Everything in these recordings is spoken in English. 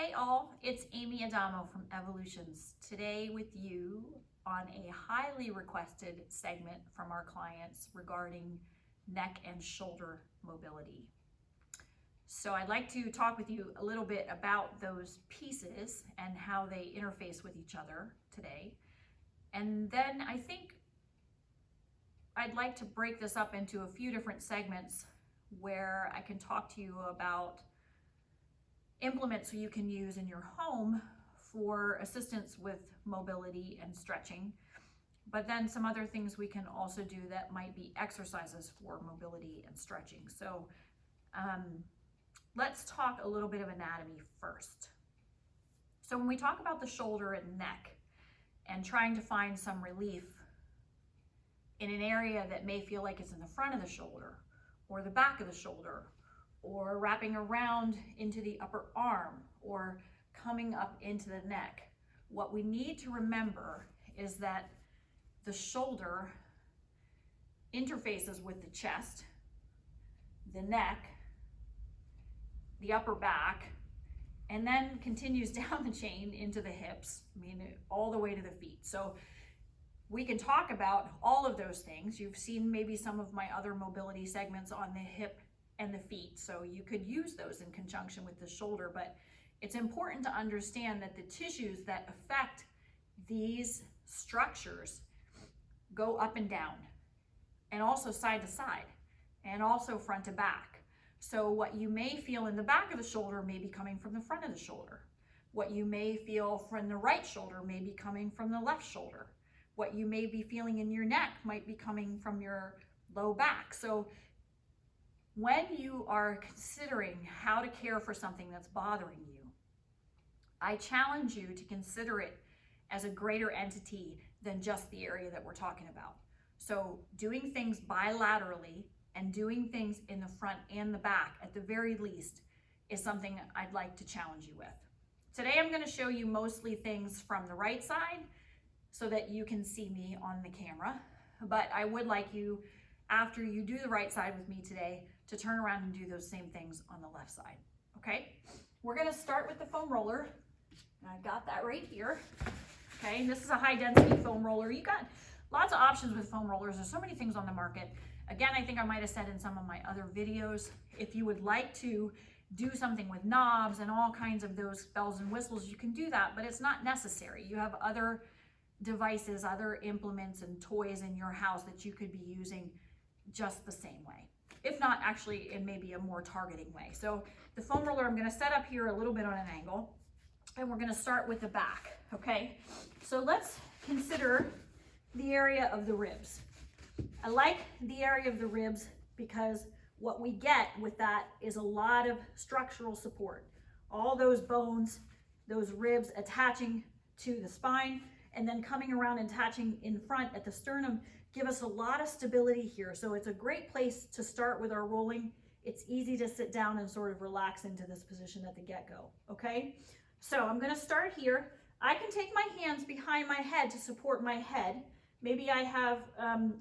Hi all, it's Amy Adamo from Evolutions. Today with you on a highly requested segment from our clients regarding neck and shoulder mobility. So I'd like to talk with you a little bit about those pieces and how they interface with each other today. And then I think I'd like to break this up into a few different segments where I can talk to you about implements you can use in your home for assistance with mobility and stretching, but then some other things we can also do that might be exercises for mobility and stretching. So let's talk a little bit of anatomy first. So when we talk about the shoulder and neck and trying to find some relief in an area that may feel like it's in the front of the shoulder or the back of the shoulder, or wrapping around into the upper arm, or coming up into the neck, what we need to remember is that the shoulder interfaces with the chest, the neck, the upper back, and then continues down the chain into the hips, all the way to the feet. So we can talk about all of those things. You've seen maybe some of my other mobility segments on the hip and the feet, so you could use those in conjunction with the shoulder, but it's important to understand that the tissues that affect these structures go up and down, and also side to side, and also front to back. So what you may feel in the back of the shoulder may be coming from the front of the shoulder. What you may feel from the right shoulder may be coming from the left shoulder. What you may be feeling in your neck might be coming from your low back. So when you are considering how to care for something that's bothering you, I challenge you to consider it as a greater entity than just the area that we're talking about. So doing things bilaterally and doing things in the front and the back at the very least is something I'd like to challenge you with. Today I'm going to show you mostly things from the right side so that you can see me on the camera, but I would like you, after you do the right side with me today, to turn around and do those same things on the left side, okay? We're gonna start with the foam roller. And I've got that right here, okay? And this is a high density foam roller. You got lots of options with foam rollers. There's so many things on the market. Again, I think I might've said in some of my other videos, if you would like to do something with knobs and all kinds of those bells and whistles, you can do that, but it's not necessary. You have other devices, other implements and toys in your house that you could be using just the same way. If not, actually, in maybe a more targeting way. So the foam roller, I'm gonna set up here a little bit on an angle, and we're gonna start with the back, okay? So let's consider the area of the ribs. I like the area of the ribs because what we get with that is a lot of structural support. All those bones, those ribs attaching to the spine, and then coming around and attaching in front at the sternum give us a lot of stability here. So it's a great place to start with our rolling. It's easy to sit down and sort of relax into this position at the get-go, okay? So I'm gonna start here. I can take my hands behind my head to support my head. Maybe I have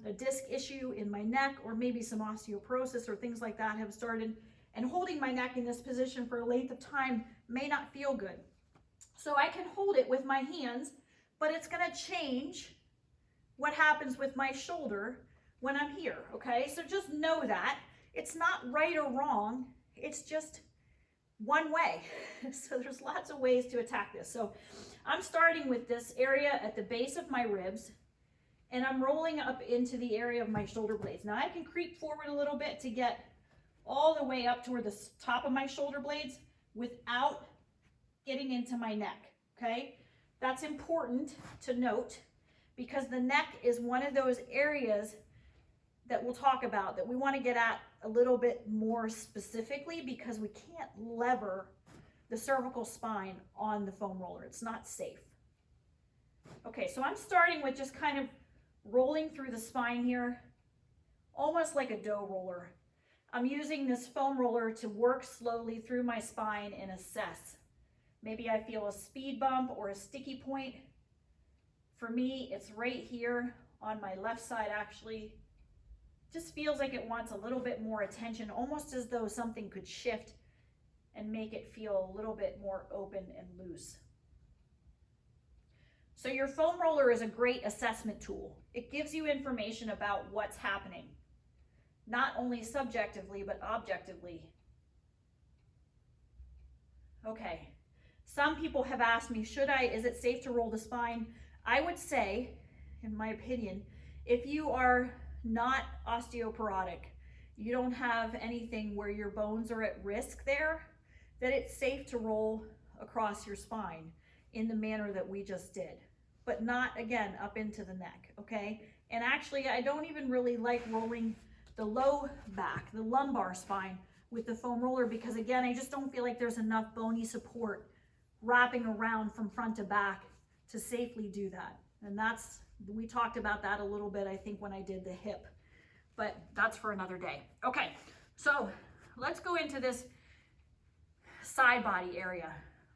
a disc issue in my neck, or maybe some osteoporosis or things like that have started, and holding my neck in this position for a length of time may not feel good. So I can hold it with my hands, but it's gonna change what happens with my shoulder when I'm here, okay? So just know that. It's not right or wrong, it's just one way. So there's lots of ways to attack this. So I'm starting with this area at the base of my ribs, and I'm rolling up into the area of my shoulder blades. Now I can creep forward a little bit to get all the way up toward the top of my shoulder blades without getting into my neck, okay? That's important to note, because the neck is one of those areas that we'll talk about that we want to get at a little bit more specifically, because we can't lever the cervical spine on the foam roller. It's not safe. Okay, so I'm starting with just kind of rolling through the spine here, almost like a dough roller. I'm using this foam roller to work slowly through my spine and assess. Maybe I feel a speed bump or a sticky point. For me, it's right here on my left side, actually. Just feels like it wants a little bit more attention, almost as though something could shift and make it feel a little bit more open and loose. So your foam roller is a great assessment tool. It gives you information about what's happening, not only subjectively, but objectively. Okay, some people have asked me, is it safe to roll the spine? I would say, in my opinion, if you are not osteoporotic, you don't have anything where your bones are at risk there, that it's safe to roll across your spine in the manner that we just did, but not, again, up into the neck, okay? And actually, I don't even really like rolling the low back, the lumbar spine with the foam roller, because again, I just don't feel like there's enough bony support wrapping around from front to back to safely do that. And we talked about that a little bit, I think, when I did the hip, but that's for another day. Okay, so let's go into this side body area.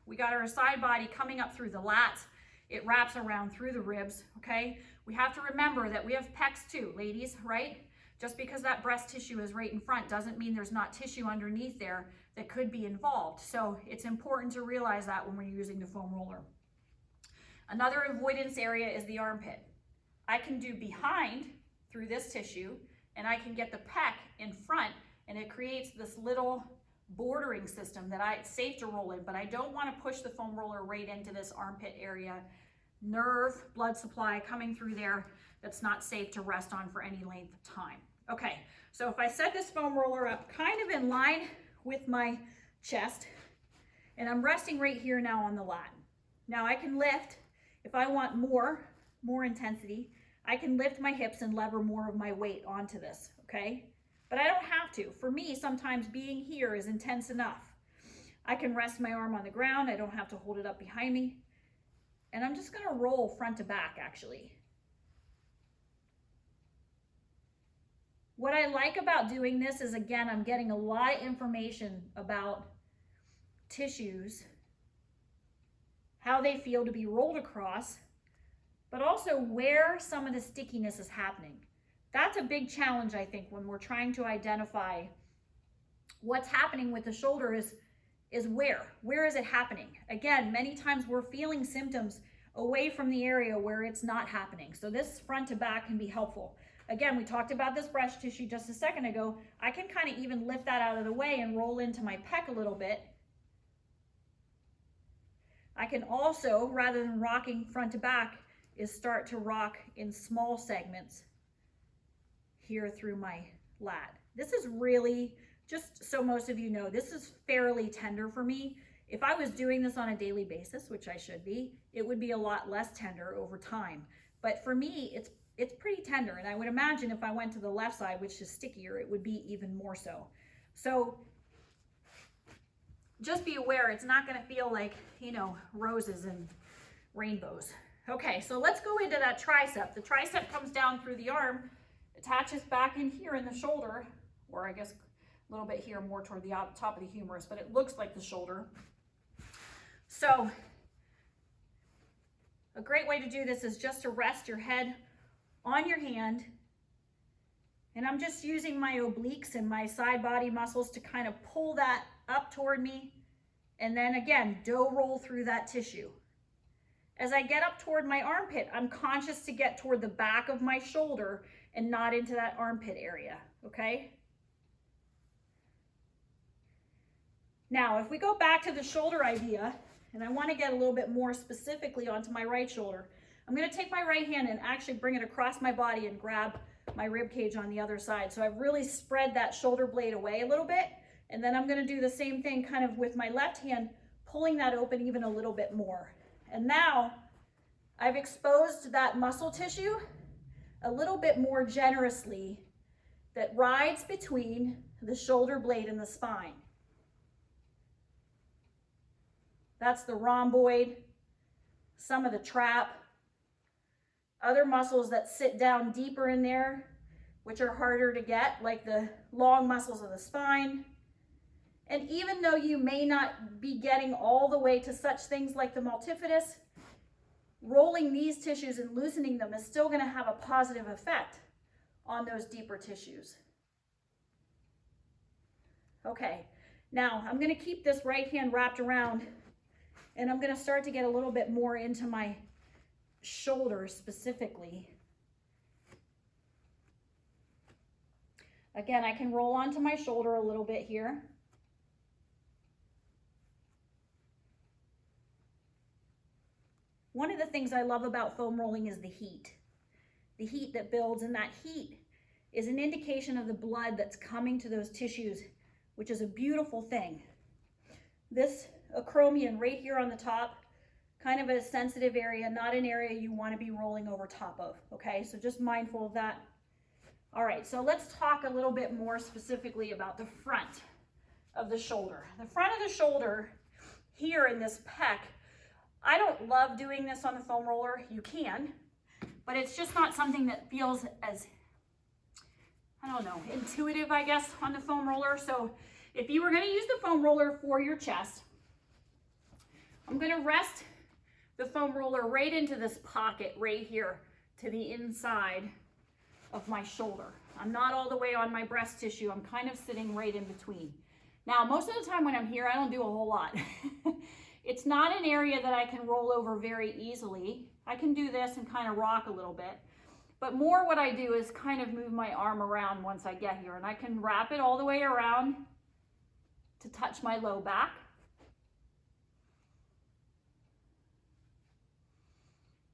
We got our side body coming up through the lats. It wraps around through the ribs, okay? We have to remember that we have pecs too, ladies, right? Just because that breast tissue is right in front doesn't mean there's not tissue underneath there that could be involved. So it's important to realize that when we're using the foam roller. Another avoidance area is the armpit. I can do behind through this tissue, and I can get the pec in front, and it creates this little bordering system that it's safe to roll in, but I don't want to push the foam roller right into this armpit area. Nerve, blood supply coming through there, that's not safe to rest on for any length of time. Okay, so if I set this foam roller up kind of in line with my chest, and I'm resting right here now on the lat. Now I can lift, if I want more intensity, I can lift my hips and lever more of my weight onto this, okay? But I don't have to. For me, sometimes being here is intense enough. I can rest my arm on the ground. I don't have to hold it up behind me. And I'm just gonna roll front to back, actually. What I like about doing this is, again, I'm getting a lot of information about tissues, how they feel to be rolled across, but also where some of the stickiness is happening. That's a big challenge, I think, when we're trying to identify what's happening with the shoulder is where is it happening? Again, many times we're feeling symptoms away from the area where it's not happening. So this front to back can be helpful. Again, we talked about this breast tissue just a second ago. I can kind of even lift that out of the way and roll into my pec a little bit. I can also, rather than rocking front to back, is start to rock in small segments here through my lat. This is really, just so most of you know, this is fairly tender for me. If I was doing this on a daily basis, which I should be, it would be a lot less tender over time. But for me, it's pretty tender, and I would imagine if I went to the left side, which is stickier, it would be even more so. So just be aware, it's not gonna feel like, you know, roses and rainbows. Okay, so let's go into that tricep. The tricep comes down through the arm, attaches back in here in the shoulder, or I guess a little bit here more toward the top of the humerus, but it looks like the shoulder. So a great way to do this is just to rest your head on your hand, and I'm just using my obliques and my side body muscles to kind of pull that up toward me, and then again, dough roll through that tissue. As I get up toward my armpit, I'm conscious to get toward the back of my shoulder and not into that armpit area, okay? Now, if we go back to the shoulder idea, and I want to get a little bit more specifically onto my right shoulder, I'm going to take my right hand and actually bring it across my body and grab my rib cage on the other side. So I've really spread that shoulder blade away a little bit, and then I'm going to do the same thing kind of with my left hand, pulling that open even a little bit more. And now I've exposed that muscle tissue a little bit more generously that rides between the shoulder blade and the spine. That's the rhomboid, some of the trap, other muscles that sit down deeper in there, which are harder to get, like the long muscles of the spine. And even though you may not be getting all the way to such things like the multifidus, rolling these tissues and loosening them is still going to have a positive effect on those deeper tissues. Okay, Now I'm going to keep this right hand wrapped around, and I'm going to start to get a little bit more into my shoulders specifically. Again, I can roll onto my shoulder a little bit here. One of the things I love about foam rolling is the heat that builds, and that heat is an indication of the blood that's coming to those tissues, which is a beautiful thing. This acromion right here on the top, kind of a sensitive area, not an area you want to be rolling over top of, okay? So just mindful of that. All right, so let's talk a little bit more specifically about the front of the shoulder. The front of the shoulder here in this pec, I don't love doing this on the foam roller. You can, but it's just not something that feels as, I don't know, intuitive, I guess, on the foam roller. So if you were going to use the foam roller for your chest, I'm going to rest the foam roller right into this pocket right here to the inside of my shoulder. I'm not all the way on my breast tissue. I'm kind of sitting right in between. Now, most of the time when I'm here, I don't do a whole lot. It's not an area that I can roll over very easily. I can do this and kind of rock a little bit. But more what I do is kind of move my arm around once I get here. And I can wrap it all the way around to touch my low back.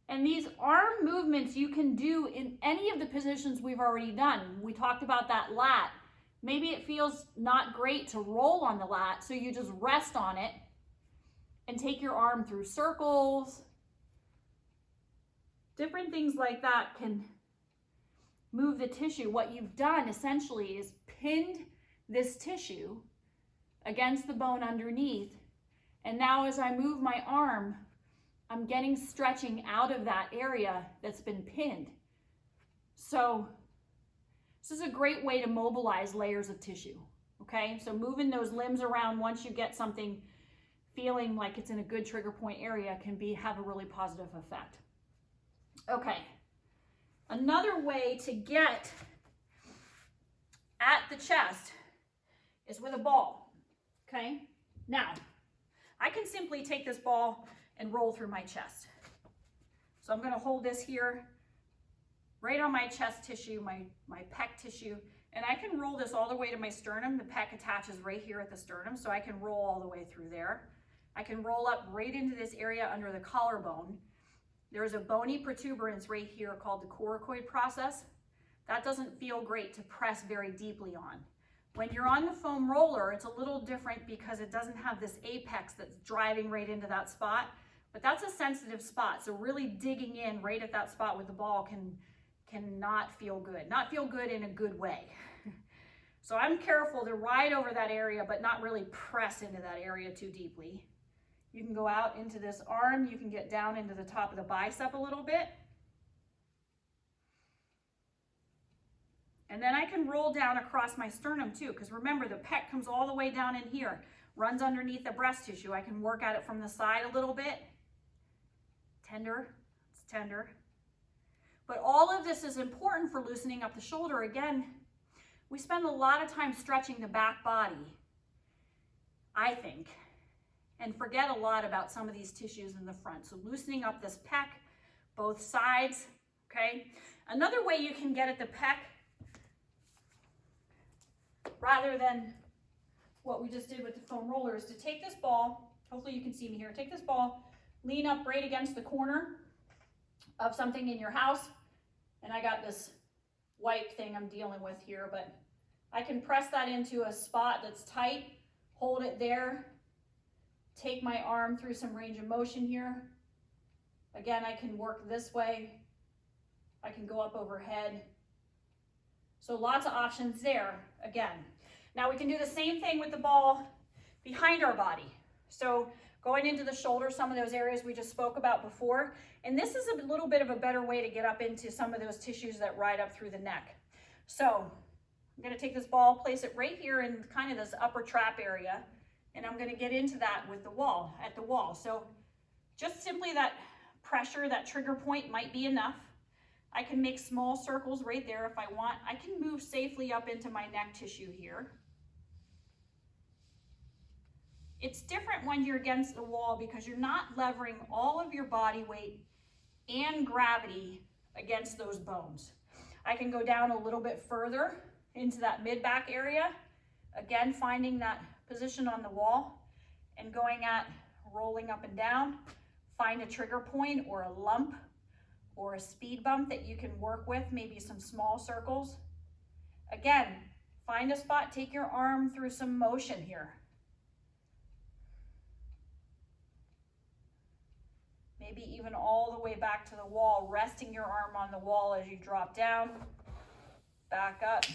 And these arm movements you can do in any of the positions we've already done. We talked about that lat. Maybe it feels not great to roll on the lat, so you just rest on it and take your arm through circles. Different things like that can move the tissue. What you've done essentially is pinned this tissue against the bone underneath. And now as I move my arm, I'm getting stretching out of that area that's been pinned. So this is a great way to mobilize layers of tissue, okay? So moving those limbs around once you get something feeling like it's in a good trigger point area can have a really positive effect. Okay, another way to get at the chest is with a ball, okay? Now, I can simply take this ball and roll through my chest. So I'm gonna hold this here right on my chest tissue, my pec tissue, and I can roll this all the way to my sternum. The pec attaches right here at the sternum, so I can roll all the way through there. I can roll up right into this area under the collarbone. There's a bony protuberance right here called the coracoid process. That doesn't feel great to press very deeply on. When you're on the foam roller, it's a little different because it doesn't have this apex that's driving right into that spot, but that's a sensitive spot. So really digging in right at that spot with the ball can not feel good. Not feel good in a good way. So I'm careful to ride over that area, but not really press into that area too deeply. You can go out into this arm. You can get down into the top of the bicep a little bit. And then I can roll down across my sternum too, because remember the pec comes all the way down in here, runs underneath the breast tissue. I can work at it from the side a little bit. Tender, it's tender. But all of this is important for loosening up the shoulder. Again, we spend a lot of time stretching the back body, I think, and forget a lot about some of these tissues in the front. So loosening up this pec, both sides, okay? Another way you can get at the pec, rather than what we just did with the foam roller, is to take this ball, hopefully you can see me here, take this ball, lean up right against the corner of something in your house, and I got this wipe thing I'm dealing with here, but I can press that into a spot that's tight, hold it there, take my arm through some range of motion here. Again, I can work this way. I can go up overhead. So lots of options there, again. Now we can do the same thing with the ball behind our body. So going into the shoulder, some of those areas we just spoke about before. And this is a little bit of a better way to get up into some of those tissues that ride up through the neck. So I'm gonna take this ball, place it right here in kind of this upper trap area, and I'm gonna get into that with the wall, at the wall. So just simply that pressure, that trigger point might be enough. I can make small circles right there if I want. I can move safely up into my neck tissue here. It's different when you're against the wall because you're not levering all of your body weight and gravity against those bones. I can go down a little bit further into that mid-back area. Again, finding that position on the wall and going at rolling up and down. Find a trigger point or a lump or a speed bump that you can work with, maybe some small circles. Again, find a spot, take your arm through some motion here. Maybe even all the way back to the wall, resting your arm on the wall as you drop down, back up.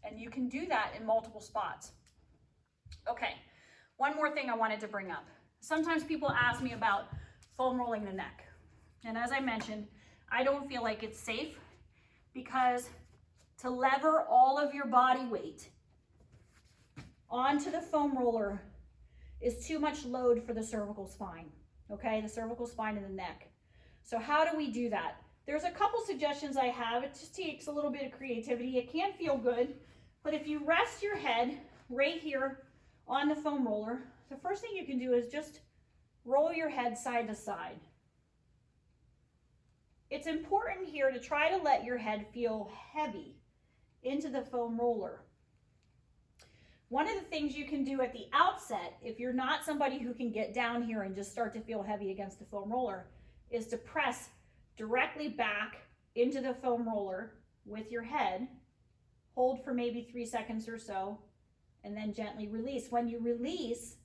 And you can do that in multiple spots. Okay, one more thing I wanted to bring up. Sometimes people ask me about foam rolling the neck. And as I mentioned, I don't feel like it's safe because to lever all of your body weight onto the foam roller is too much load for the cervical spine, okay? The cervical spine and the neck. So how do we do that? There's a couple suggestions I have. It just takes a little bit of creativity. It can feel good, but if you rest your head right here on the foam roller, the first thing you can do is just roll your head side to side. It's important here to try to let your head feel heavy into the foam roller. One of the things you can do at the outset, if you're not somebody who can get down here and just start to feel heavy against the foam roller, is to press directly back into the foam roller with your head, hold for maybe 3 seconds or so, and then gently release. When you release,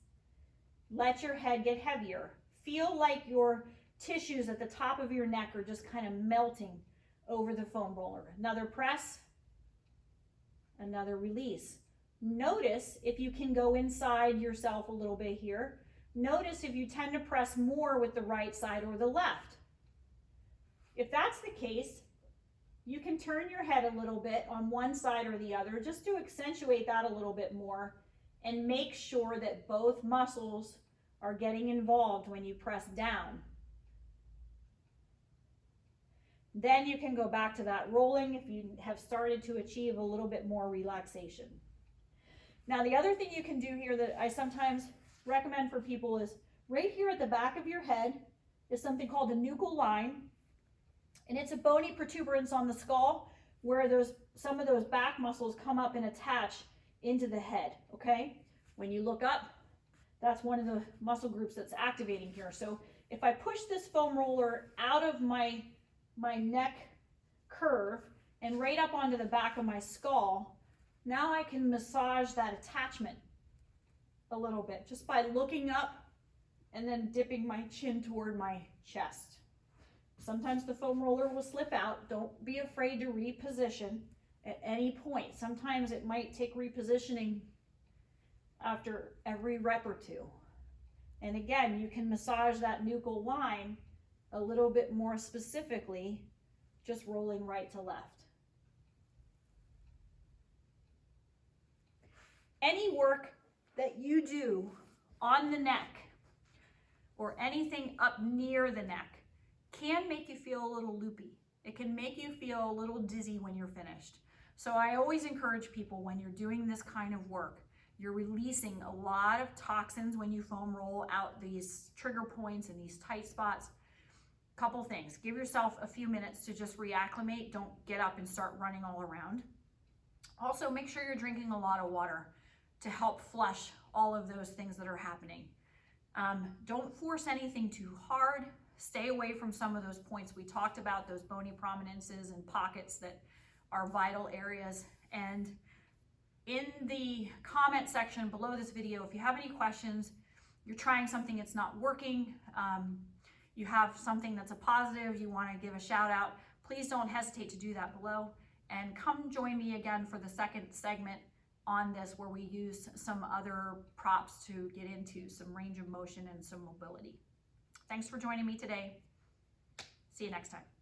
let your head get heavier. Feel like your tissues at the top of your neck are just kind of melting over the foam roller. Another press, another release. Notice if you can go inside yourself a little bit here. Notice if you tend to press more with the right side or the left. If that's the case, you can turn your head a little bit on one side or the other just to accentuate that a little bit more and make sure that both muscles are getting involved when you press down. Then you can go back to that rolling if you have started to achieve a little bit more relaxation. Now, the other thing you can do here that I sometimes recommend for people is right here at the back of your head is something called a nuchal line. And it's a bony protuberance on the skull where some of those back muscles come up and attach into the head, okay? When you look up, that's one of the muscle groups that's activating here. So if I push this foam roller out of my neck curve and right up onto the back of my skull, now I can massage that attachment a little bit just by looking up and then dipping my chin toward my chest. Sometimes the foam roller will slip out. Don't be afraid to reposition at any point. Sometimes it might take repositioning after every rep or two. And again, you can massage that nuchal line a little bit more specifically, just rolling right to left. Any work that you do on the neck or anything up near the neck can make you feel a little loopy. It can make you feel a little dizzy when you're finished. So I always encourage people when you're doing this kind of work, you're releasing a lot of toxins when you foam roll out these trigger points and these tight spots. Couple things, give yourself a few minutes to just reacclimate. Don't get up and start running all around. Also, make sure you're drinking a lot of water to help flush all of those things that are happening. Don't force anything too hard. Stay away from some of those points we talked about, those bony prominences and pockets that are vital areas. And in the comment section below this video, if you have any questions, you're trying something that's not working, you have something that's a positive, you want to give a shout out, please don't hesitate to do that below. And come join me again for the second segment on this where we use some other props to get into some range of motion and some mobility. Thanks for joining me today. See you next time.